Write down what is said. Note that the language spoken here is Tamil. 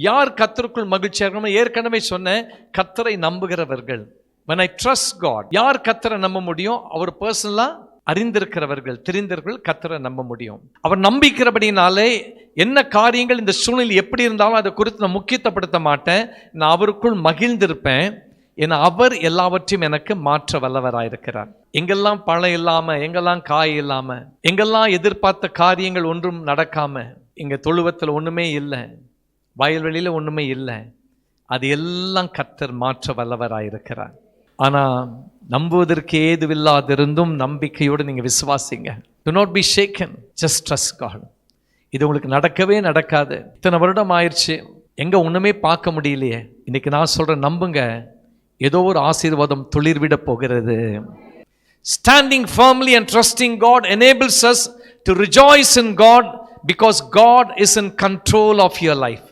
யார் கர்த்தருக்குள் மகிழ்ச்சியாக இருக்கணும்? ஏற்கனவே சொன்ன கர்த்தரை நம்புகிறவர்கள். when I trust God, யார் கர்த்தரை நம்ப முடியும்? அவர் பர்சனலா அறிந்திருக்கிறவர்கள், தெரிந்தவர்கள் கர்த்தரை நம்ப முடியும். அவர் நம்பிக்கிறபடினாலே என்ன காரியங்கள் இந்த சூழ்நிலை எப்படி இருந்தாலும் அதை குறித்து நான் முக்கியத்துவப்படுத்த மாட்டேன். நான் அவருக்குள் மகிழ்ந்திருப்பேன். ஏன்னா அவர் எல்லாவற்றையும் எனக்கு மாற்ற வல்லவராயிருக்கிறார். எங்கெல்லாம் பழம் இல்லாம, எங்கெல்லாம் காய் இல்லாம, எங்கெல்லாம் எதிர்பார்த்த காரியங்கள் ஒன்றும் நடக்காம, இங்க தொழுவத்தில் ஒண்ணுமே இல்லை, வயல்வெளியில ஒண்ணுமே இல்லை, அது எல்லாம் கர்த்தர் மாற்ற வல்லவராயிருக்கிறார். ஆனா நம்புவதற்கு ஏதுவில்லாதிருந்தும் நம்பிக்கையோடு நீங்க விசுவாசிங்க. do not be shaken, just trust God. இது உங்களுக்கு நடக்கவே நடக்காது. இத்தனை வருடம் ஆயிடுச்சு, எங்க ஒண்ணுமே பார்க்க முடியலையே. இன்னைக்கு நான் சொல்றேன், நம்புங்க, ஏதோ ஒரு ஆசீர்வாதம் துளிர்விட போகிறது. Standing firmly and trusting God enables us to rejoice in God because God is in control of your life.